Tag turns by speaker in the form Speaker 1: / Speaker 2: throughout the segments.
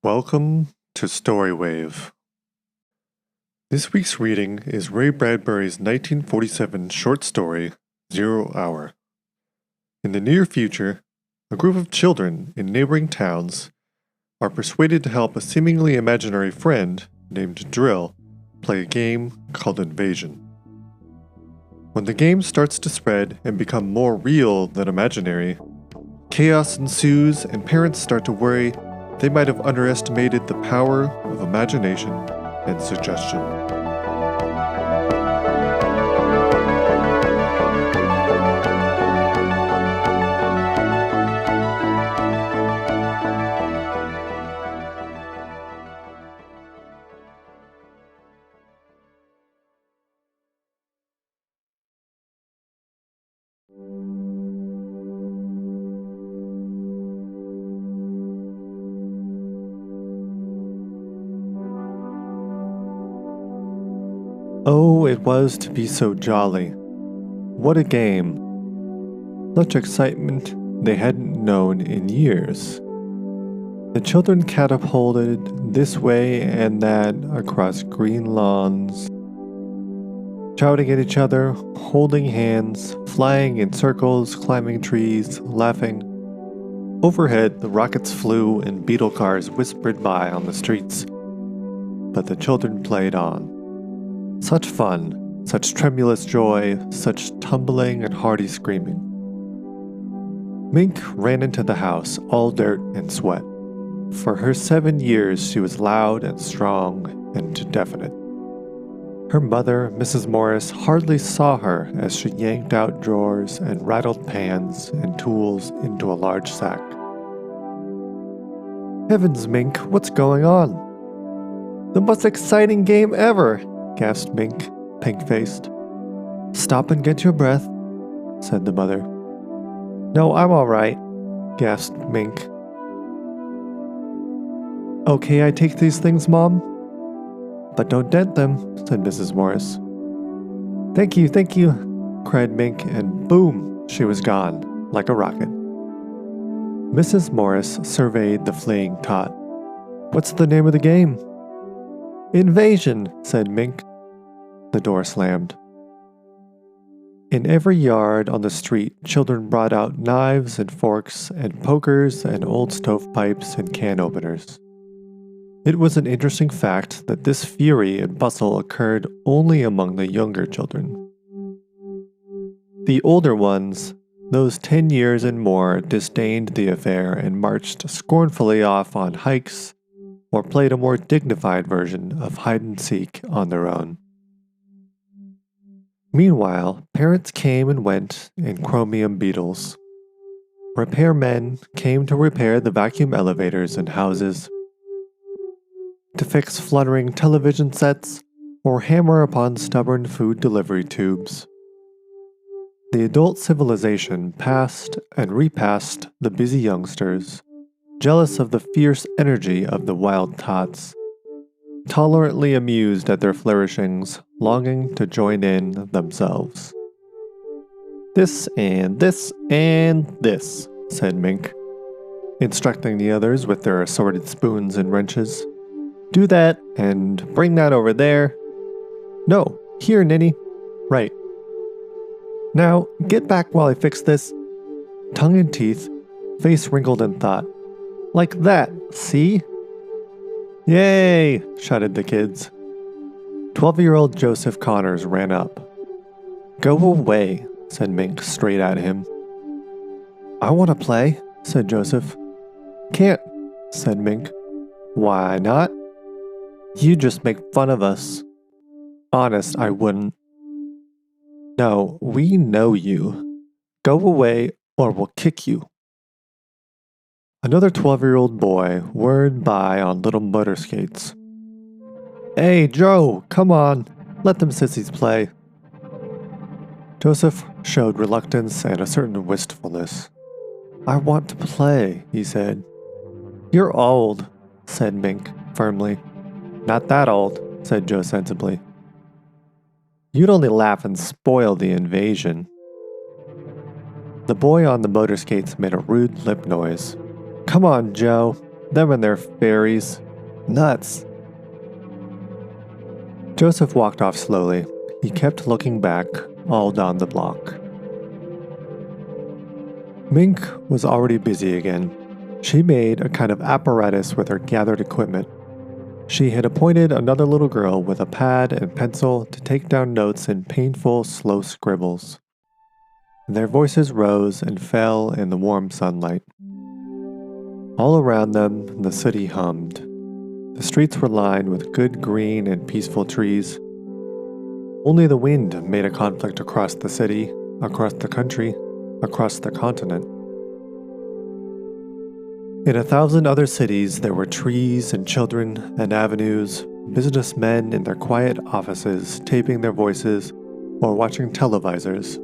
Speaker 1: Welcome to Storywave. This week's reading is Ray Bradbury's 1947 short story, 0 Hour. In the near future, a group of children in neighboring towns are persuaded to help a seemingly imaginary friend named Drill play a game called Invasion. When the game starts to spread and become more real than imaginary, chaos ensues and parents start to worry they might have underestimated the power of imagination and suggestion. Oh, it was to be so jolly. What a game. Such excitement they hadn't known in years. The children catapulted this way and that across green lawns, shouting at each other, holding hands, flying in circles, climbing trees, laughing. Overhead, the rockets flew and beetle cars whispered by on the streets. But the children played on. Such fun, such tremulous joy, such tumbling and hearty screaming. Mink ran into the house, all dirt and sweat. For her 7 years she was loud and strong and definite. Her mother, Mrs. Morris, hardly saw her as she yanked out drawers and rattled pans and tools into a large sack. Heavens, Mink, what's going on? The most exciting game ever! Gasped Mink, pink-faced. Stop and get your breath, said the mother. No, I'm all right, gasped Mink. Okay, I take these things, Mom? But don't dent them, said Mrs. Morris. Thank you, cried Mink, and boom, she was gone, like a rocket. Mrs. Morris surveyed the fleeing tot. What's the name of the game? Invasion, said Mink. The door slammed. In every yard on the street, children brought out knives and forks and pokers and old stovepipes and can openers. It was an interesting fact that this fury and bustle occurred only among the younger children. The older ones, those 10 years and more, disdained the affair and marched scornfully off on hikes or played a more dignified version of hide-and-seek on their own. Meanwhile, parents came and went in chromium beetles. Repairmen came to repair the vacuum elevators in houses, to fix fluttering television sets, or hammer upon stubborn food delivery tubes. The adult civilization passed and repassed the busy youngsters, jealous of the fierce energy of the wild tots, tolerantly amused at their flourishings, longing to join in themselves. This and this and this, said Mink, instructing the others with their assorted spoons and wrenches. Do that, and bring that over there. No, here, Ninny. Right. Now, get back while I fix this. Tongue in teeth, face wrinkled in thought. Like that, see? Yay! Shouted the kids. 12-year-old Joseph Connors ran up. Go away, said Mink straight at him. I want to play, said Joseph. Can't, said Mink. Why not? You just make fun of us. Honest, I wouldn't. No, we know you. Go away or we'll kick you. Another 12-year-old boy whirred by on little motor skates. Hey, Joe, come on. Let them sissies play. Joseph showed reluctance and a certain wistfulness. I want to play, he said. You're old, said Mink firmly. Not that old, said Joe sensibly. You'd only laugh and spoil the invasion. The boy on the motor skates made a rude lip noise. Come on, Joe. Them and their fairies. Nuts. Joseph walked off slowly. He kept looking back, all down the block. Mink was already busy again. She made a kind of apparatus with her gathered equipment. She had appointed another little girl with a pad and pencil to take down notes in painful, slow scribbles. Their voices rose and fell in the warm sunlight. All around them, the city hummed. The streets were lined with good green and peaceful trees. Only the wind made a conflict across the city, across the country, across the continent. In 1,000 other cities, there were trees and children and avenues, businessmen in their quiet offices taping their voices or watching televisors.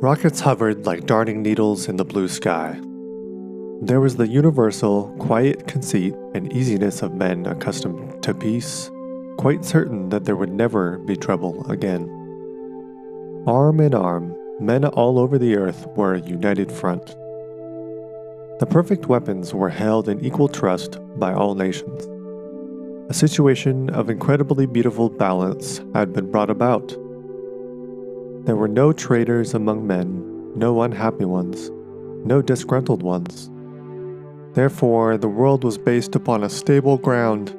Speaker 1: Rockets hovered like darting needles in the blue sky. There was the universal, quiet conceit and easiness of men accustomed to peace, quite certain that there would never be trouble again. Arm in arm, men all over the earth were a united front. The perfect weapons were held in equal trust by all nations. A situation of incredibly beautiful balance had been brought about. There were no traitors among men, no unhappy ones, no disgruntled ones. Therefore, the world was based upon a stable ground.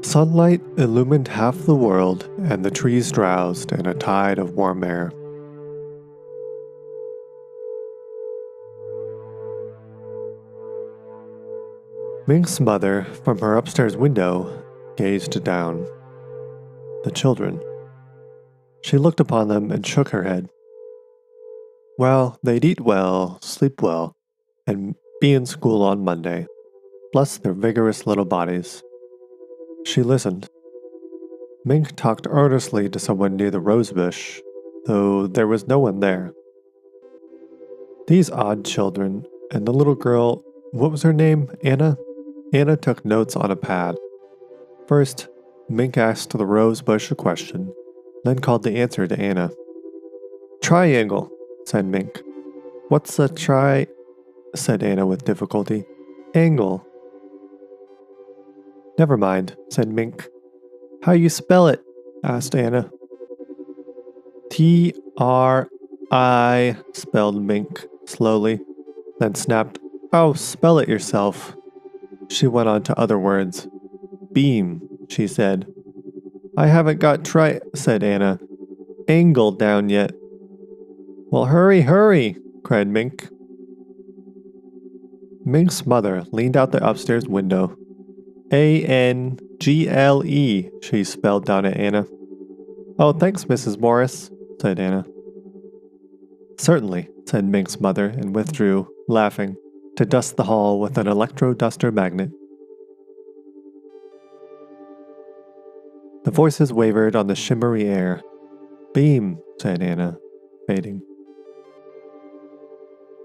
Speaker 1: Sunlight illumined half the world, and the trees drowsed in a tide of warm air. Mink's mother, from her upstairs window, gazed down. The children. She looked upon them and shook her head. Well, they'd eat well, sleep well, and be in school on Monday. Bless their vigorous little bodies. She listened. Mink talked earnestly to someone near the rosebush, though there was no one there. These odd children, and the little girl, what was her name, Anna? Anna took notes on a pad. First, Mink asked the rosebush a question, then called the answer to Anna. Triangle, said Mink. What's a said Anna with difficulty. Angle. Never mind, said Mink. How you spell it? Asked Anna. T-R-I, spelled Mink slowly, then snapped, Oh, spell it yourself. She went on to other words. Beam, she said. I haven't got said Anna. Angle down yet. Well, hurry, cried Mink. Mink's mother leaned out the upstairs window. A-N-G-L-E, she spelled down at Anna. Oh, thanks, Mrs. Morris, said Anna. Certainly, said Mink's mother and withdrew, laughing, to dust the hall with an electro-duster magnet. The voices wavered on the shimmery air. Beam, said Anna, fading.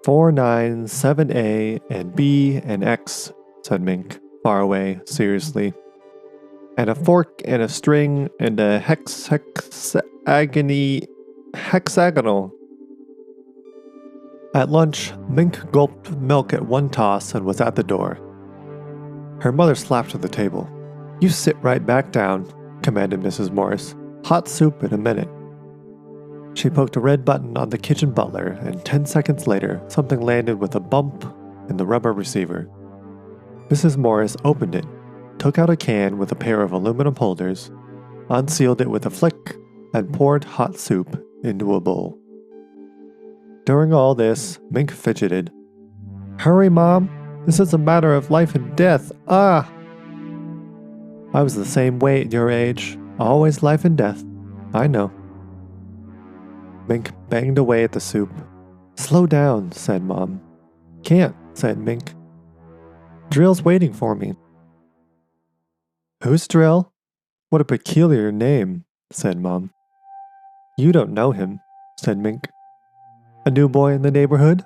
Speaker 1: 4, 9, 7A, and B, and X, said Mink, far away, seriously. And a fork, and a string, and a hexagonal. At lunch, Mink gulped milk at one toss and was at the door. Her mother slapped the table. You sit right back down, commanded Mrs. Morris. Hot soup in a minute. She poked a red button on the kitchen butler, and 10 seconds later, something landed with a bump in the rubber receiver. Mrs. Morris opened it, took out a can with a pair of aluminum holders, unsealed it with a flick, and poured hot soup into a bowl. During all this, Mink fidgeted. Hurry, Mom! This is a matter of life and death! Ah! I was the same way at your age. Always life and death. I know. Mink banged away at the soup. Slow down, said Mom. Can't, said Mink. Drill's waiting for me. Who's Drill? What a peculiar name, said Mom. You don't know him, said Mink. A new boy in the neighborhood?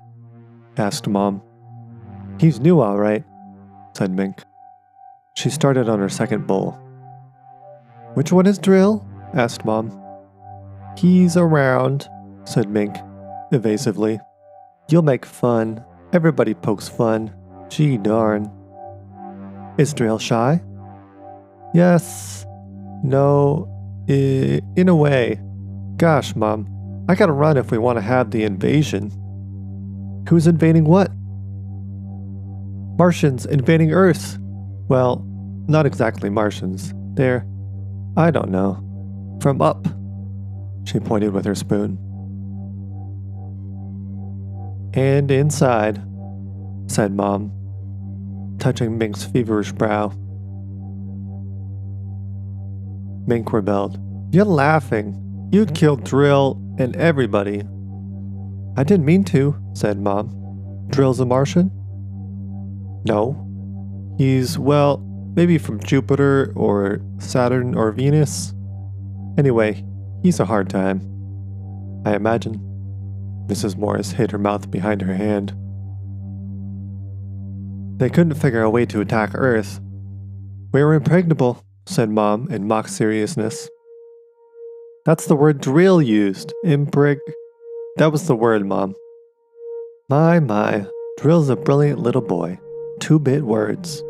Speaker 1: Asked Mom. He's new, all right, said Mink. She started on her second bowl. Which one is Drill? asked Mom. He's around, said Mink, evasively. You'll make fun. Everybody pokes fun. Gee darn. Is Drill shy? Yes. No. In a way. Gosh, Mom. I gotta run if we want to have the invasion. Who's invading what? Martians invading Earth. Well, not exactly Martians. They're, I don't know, from up. She pointed with her spoon. And inside, said Mom, touching Mink's feverish brow. Mink rebelled. You're laughing. You'd kill Drill and everybody. I didn't mean to, said Mom. Drill's a Martian? No. He's, well, maybe from Jupiter or Saturn or Venus. Anyway, he's a hard time, I imagine. Mrs. Morris hid her mouth behind her hand. They couldn't figure a way to attack Earth. We're impregnable, said Mom in mock seriousness. That's the word Drill used. That was the word, Mom. My. Drill's a brilliant little boy. 2-bit words.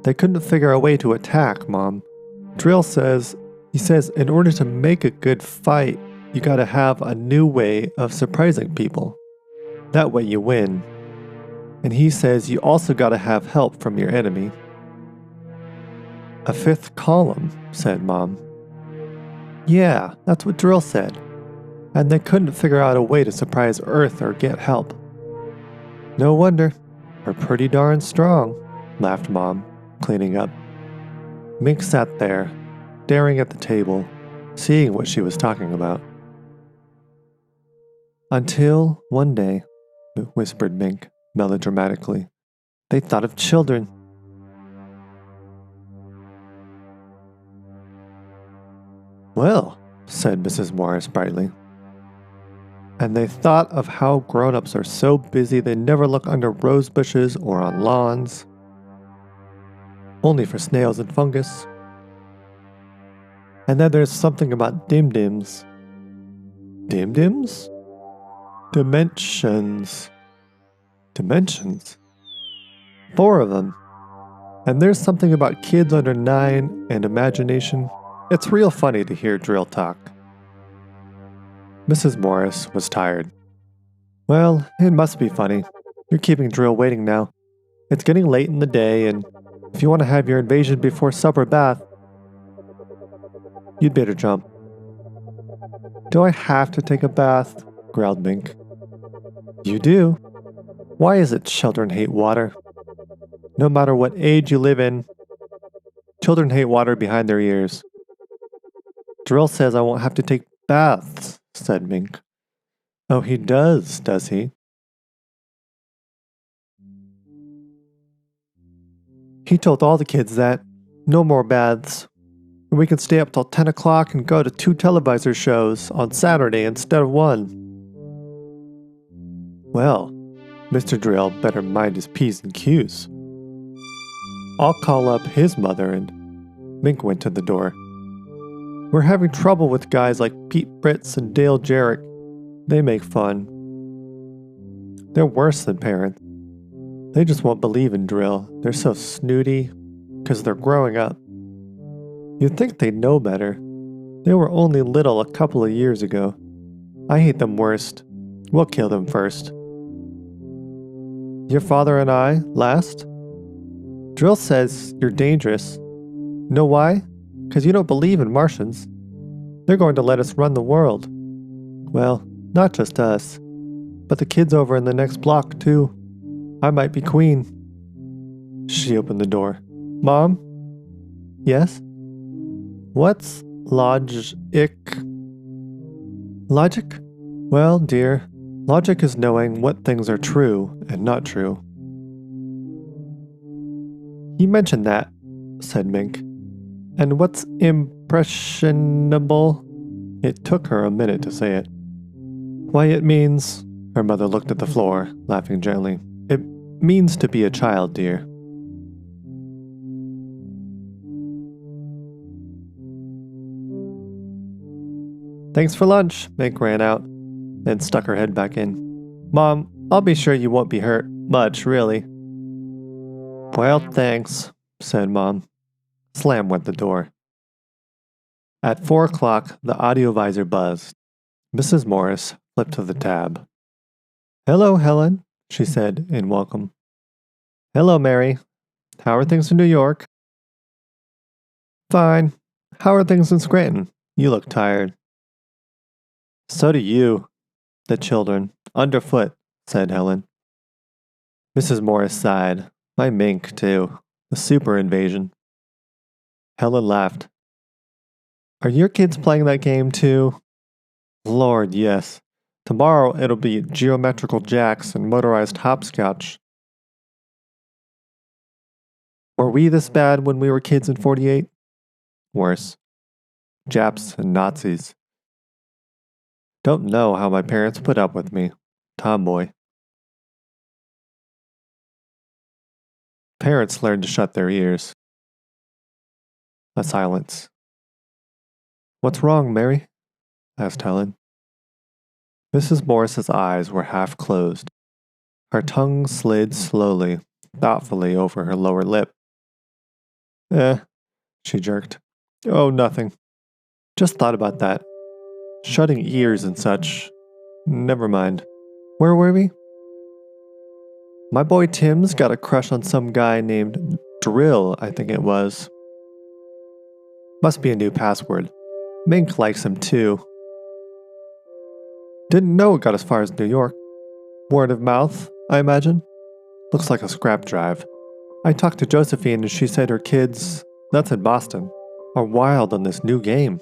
Speaker 1: They couldn't figure a way to attack, Mom. Drill says, in order to make a good fight, you gotta have a new way of surprising people. That way you win. And he says you also gotta have help from your enemy. A fifth column, said Mom. Yeah, that's what Drill said. And they couldn't figure out a way to surprise Earth or get help. No wonder. We're pretty darn strong, laughed Mom, cleaning up. Mink sat there, staring at the table, seeing what she was talking about. Until one day, whispered Mink melodramatically, they thought of children. Well, said Mrs. Morris brightly. And they thought of how grown-ups are so busy they never look under rose bushes or on lawns. Only for snails and fungus. And then there's something about dim-dims. Dim-dims? Dimensions. Dimensions? 4 of them. And there's something about kids under 9 and imagination. It's real funny to hear Drill talk. Mrs. Morris was tired. Well, it must be funny. You're keeping Drill waiting now. It's getting late in the day, and if you want to have your invasion before supper bath, you'd better jump. Do I have to take a bath? Growled Mink. You do. Why is it children hate water? No matter what age you live in, children hate water behind their ears. Drill says I won't have to take baths, said Mink. Oh, he does he? He told all the kids that. No more baths. And we can stay up till 10 o'clock and go to 2 televisor shows on Saturday instead of 1. Well, Mr. Drill better mind his P's and Q's. I'll call up his mother, and Mink went to the door. We're having trouble with guys like Pete Fritz and Dale Jarrett. They make fun. They're worse than parents. They just won't believe in Drill. They're so snooty, 'cause they're growing up. You'd think they'd know better. They were only little a couple of years ago. I hate them worst. We'll kill them first. Your father and I, last? Drill says you're dangerous. Know why? 'Cause you don't believe in Martians. They're going to let us run the world. Well, not just us, but the kids over in the next block, too. I might be queen. She opened the door. Mom? Yes? What's logic? Logic? Well, dear, logic is knowing what things are true and not true. You mentioned that, said Mink. And what's impressionable? It took her a minute to say it. Why, it means... Her mother looked at the floor, laughing gently. It means to be a child, dear. Thanks for lunch, Mink ran out, then stuck her head back in. Mom, I'll be sure you won't be hurt. Much, really. Well, thanks, said Mom. Slam went the door. At 4 o'clock, the audio visor buzzed. Mrs. Morris flipped to the tab. Hello, Helen, she said in welcome. Hello, Mary. How are things in New York? Fine. How are things in Scranton? You look tired. So do you. The children. Underfoot, said Helen. Mrs. Morris sighed. My mink, too. The super invasion. Helen laughed. Are your kids playing that game, too? Lord, yes. Tomorrow it'll be geometrical jacks and motorized hopscotch. Were we this bad when we were kids in 48? Worse. Japs and Nazis. Don't know how my parents put up with me. Tomboy. Parents learned to shut their ears. A silence. What's wrong, Mary? Asked Helen. Mrs. Morris's eyes were half closed. Her tongue slid slowly, thoughtfully over her lower lip. She jerked. Oh, nothing. Just thought about that. Shutting ears and such. Never mind. Where were we? My boy Tim's got a crush on some guy named Drill, I think it was. Must be a new password. Mink likes him too. Didn't know it got as far as New York. Word of mouth, I imagine. Looks like a scrap drive. I talked to Josephine and she said her kids, that's in Boston, are wild on this new game.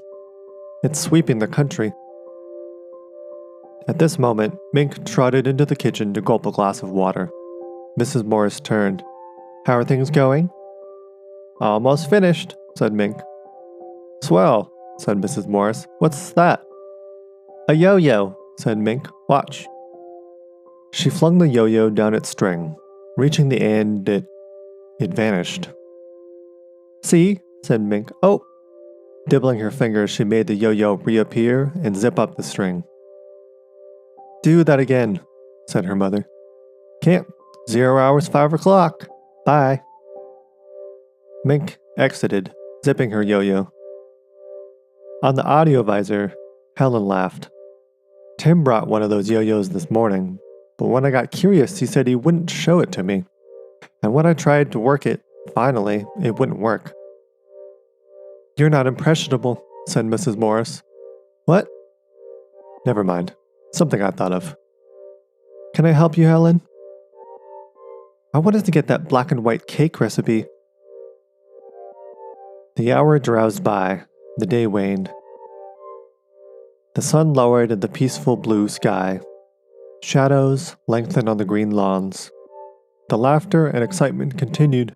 Speaker 1: It's sweeping the country. At this moment, Mink trotted into the kitchen to gulp a glass of water. Mrs. Morris turned. How are things going? Almost finished, said Mink. Swell, said Mrs. Morris. What's that? A yo-yo, said Mink. Watch. She flung the yo-yo down its string. Reaching the end, it vanished. See, said Mink. Oh! Dibbling her fingers, she made the yo-yo reappear and zip up the string. Do that again, said her mother. Can't. 0 hours, 5 o'clock. Bye. Mink exited, zipping her yo-yo. On the audio visor, Helen laughed. Tim brought one of those yo-yos this morning, but when I got curious, he said he wouldn't show it to me. And when I tried to work it, finally, it wouldn't work. You're not impressionable, said Mrs. Morris. What? Never mind. Something I thought of. Can I help you, Helen? I wanted to get that black and white cake recipe. The hour drowsed by. The day waned. The sun lowered in the peaceful blue sky. Shadows lengthened on the green lawns. The laughter and excitement continued.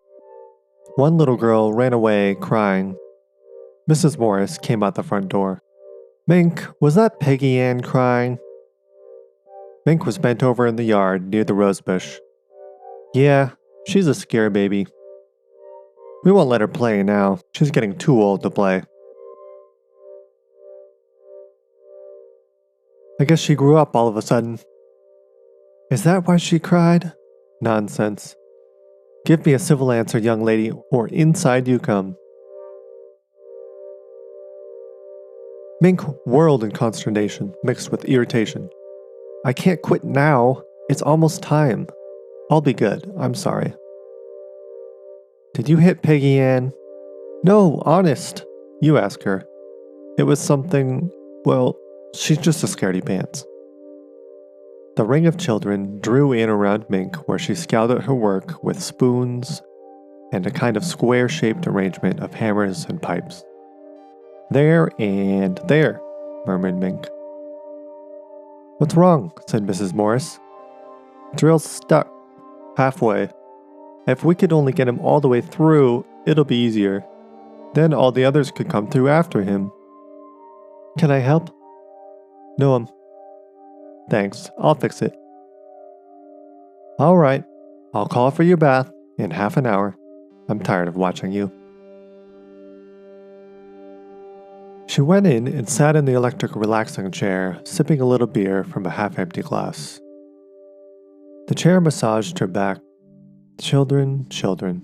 Speaker 1: One little girl ran away, crying. Mrs. Morris came out the front door. Mink, was that Peggy Ann crying? Mink was bent over in the yard near the rosebush. Yeah, she's a scare baby. We won't let her play now. She's getting too old to play. I guess she grew up all of a sudden. Is that why she cried? Nonsense. Give me a civil answer, young lady, or inside you come. Mink whirled in consternation, mixed with irritation. I can't quit now. It's almost time. I'll be good. I'm sorry. Did you hit Peggy Ann? No, honest. You ask her. It was something, well, she's just a scaredy pants. The ring of children drew in around Mink where she scowled at her work with spoons and a kind of square-shaped arrangement of hammers and pipes. There and there, murmured Mink. What's wrong? Said Mrs. Morris. Drill's stuck. Halfway. If we could only get him all the way through, it'll be easier. Then all the others could come through after him. Can I help? No, thanks, I'll fix it. All right, I'll call for your bath in half an hour. I'm tired of watching you. She went in and sat in the electric relaxing chair, sipping a little beer from a half-empty glass. The chair massaged her back. Children, children.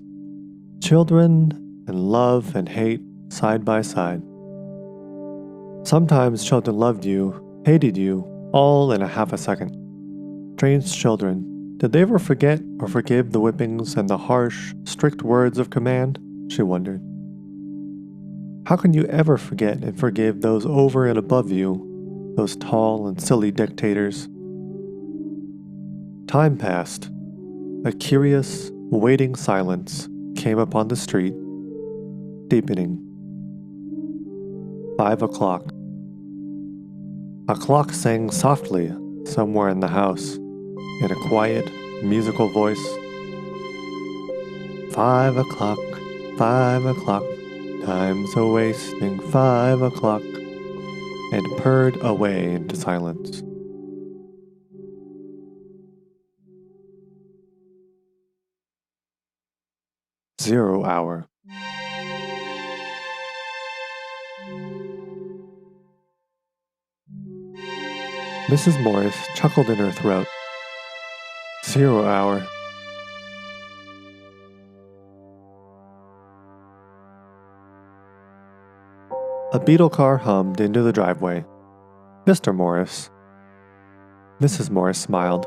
Speaker 1: Children and love and hate side by side. Sometimes children loved you, hated you, all in a half a second. Strange children, did they ever forget or forgive the whippings and the harsh, strict words of command? She wondered. How can you ever forget and forgive those over and above you, those tall and silly dictators? Time passed. A curious, waiting silence came upon the street, deepening. 5 o'clock. A clock sang softly somewhere in the house, in a quiet, musical voice. 5 o'clock, 5 o'clock, time's a-wasting, 5 o'clock, and purred away into silence. Zero hour. Mrs. Morris chuckled in her throat. 0 hour. A beetle car hummed into the driveway. Mr. Morris. Mrs. Morris smiled.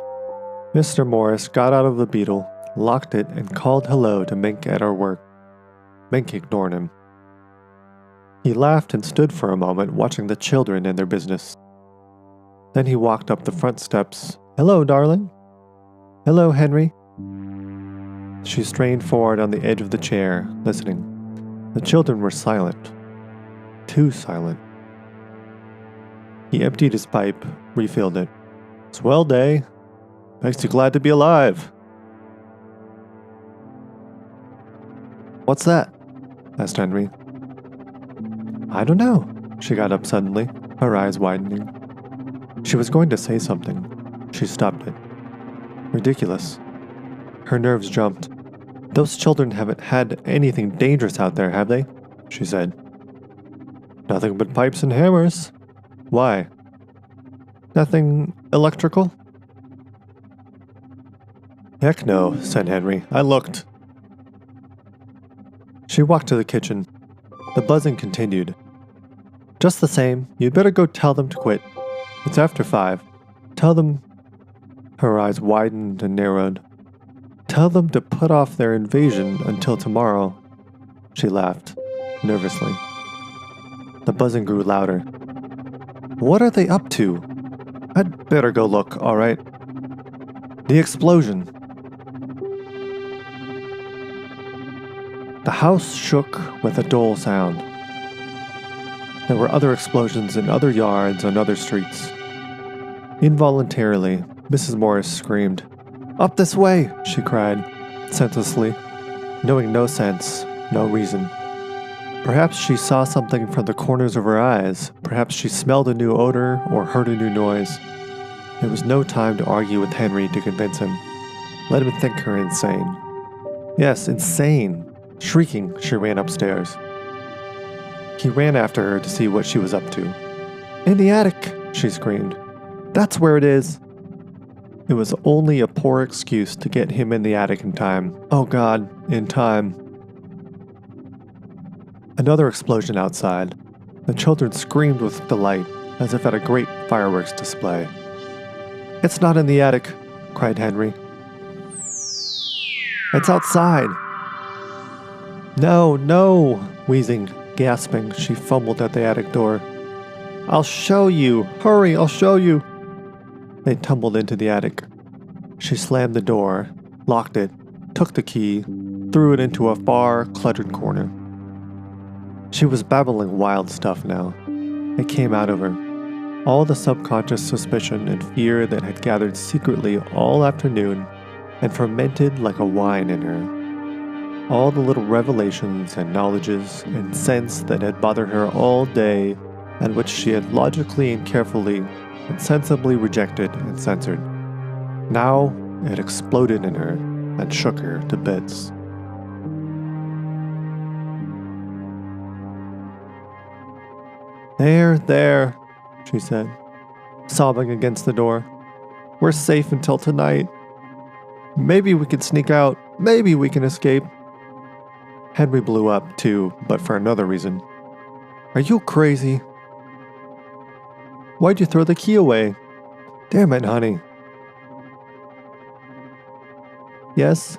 Speaker 1: Mr. Morris got out of the beetle, locked it, and called hello to Mink at her work. Mink ignored him. He laughed and stood for a moment watching the children and their business. Then he walked up the front steps. Hello, darling. Hello, Henry. She strained forward on the edge of the chair, listening. The children were silent. Too silent. He emptied his pipe, refilled it. Swell day. Makes you glad to be alive. What's that? Asked Henry. I don't know. She got up suddenly, her eyes widening. She was going to say something. She stopped it. Ridiculous. Her nerves jumped. Those children haven't had anything dangerous out there, have they? She said. Nothing but pipes and hammers. Why? Nothing electrical? Heck no, said Henry. I looked. She walked to the kitchen. The buzzing continued. Just the same, you'd better go tell them to quit. It's after 5. Tell them... Her eyes widened and narrowed. Tell them to put off their invasion until tomorrow. She laughed, nervously. The buzzing grew louder. What are they up to? I'd better go look, all right? The explosion. The house shook with a dull sound. There were other explosions in other yards and other streets. Involuntarily, Mrs. Morris screamed. Up this way, she cried, senselessly, knowing no sense, no reason. Perhaps she saw something from the corners of her eyes. Perhaps she smelled a new odor or heard a new noise. There was no time to argue with Henry to convince him. Let him think her insane. Yes, insane. Shrieking, she ran upstairs. He ran after her to see what she was up to. In the attic, she screamed. That's where it is. It was only a poor excuse to get him in the attic in time. Oh God, in time. Another explosion outside. The children screamed with delight, as if at a great fireworks display. It's not in the attic, cried Henry. It's outside. No, no, wheezing, gasping, she fumbled at the attic door. I'll show you. Hurry, I'll show you. They tumbled into the attic. She slammed the door, locked it, took the key, threw it into a far, cluttered corner. She was babbling wild stuff now. It came out of her. All the subconscious suspicion and fear that had gathered secretly all afternoon and fermented like a wine in her. All the little revelations and knowledges and sense that had bothered her all day and which she had logically and carefully and sensibly rejected and censored. Now it exploded in her and shook her to bits. There, she said, sobbing against the door. We're safe until tonight. Maybe we can sneak out. Maybe we can escape. Henry blew up, too, but for another reason. Are you crazy? Why'd you throw the key away? Damn it, honey. Yes,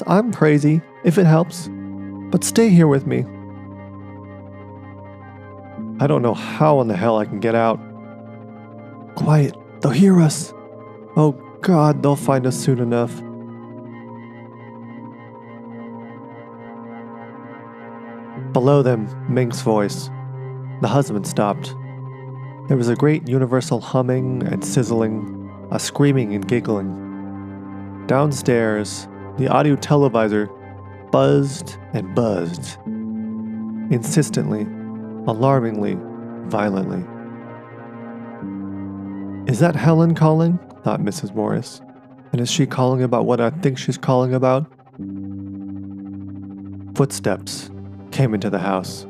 Speaker 1: I'm crazy, if it helps. But stay here with me. I don't know how in the hell I can get out. Quiet, they'll hear us. Oh God, they'll find us soon enough. Below them, Mink's voice. The husband stopped. There was a great universal humming and sizzling, a screaming and giggling. Downstairs, the audio televisor buzzed and buzzed. Insistently, alarmingly, violently. Is that Helen calling? Thought Mrs. Morris. And is she calling about what I think she's calling about? Footsteps came into the house.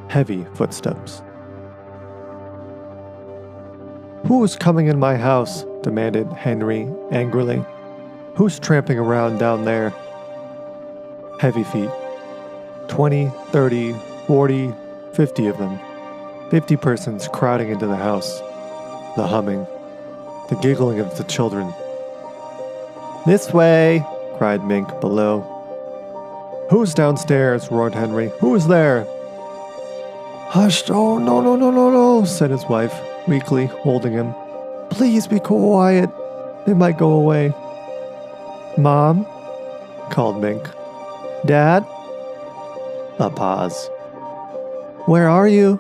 Speaker 1: Heavy footsteps. Who's coming in my house? Demanded Henry angrily. Who's tramping around down there? Heavy feet. 20, 30, 40, 50 of them. 50 persons crowding into the house. The humming. The giggling of the children. This way, cried Mink below. Who's downstairs? Roared Henry. Who's there? Hush! Oh, no, said his wife, weakly, holding him. Please be quiet. They might go away. Mom? Called Mink. Dad? A pause. Where are you?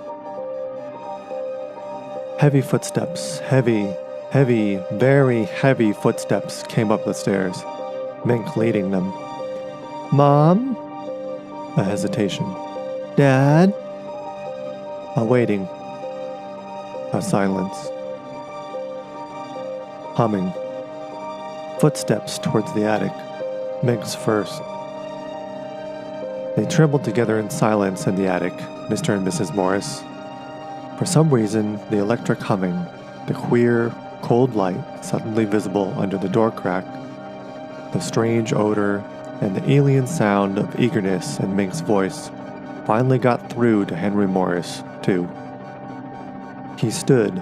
Speaker 1: Heavy footsteps, heavy, very heavy footsteps came up the stairs, Mink leading them. Mom? A hesitation. Dad? A waiting. A silence. Humming. Footsteps towards the attic. Mink's first. They trembled together in silence in the attic, Mr. and Mrs. Morris. For some reason, the electric humming, the queer, cold light suddenly visible under the door crack, the strange odor, and the alien sound of eagerness in Mink's voice finally got through to Henry Morris, too. He stood,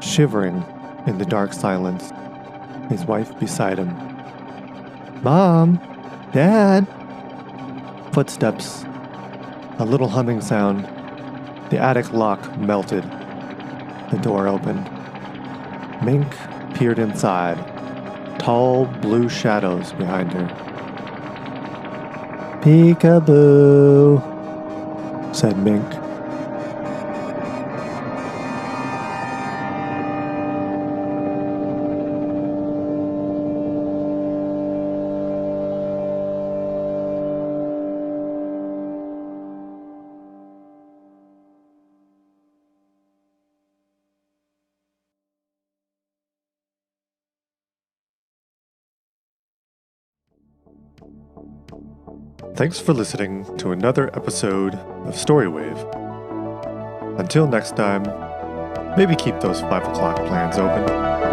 Speaker 1: shivering in the dark silence, his wife beside him. Mom! Dad! Footsteps. A little humming sound. The attic lock melted. The door opened. Mink peered inside. Tall blue shadows behind her. Peekaboo, said Mink. Thanks for listening to another episode of Storywave. Until next time, maybe keep those 5 o'clock plans open.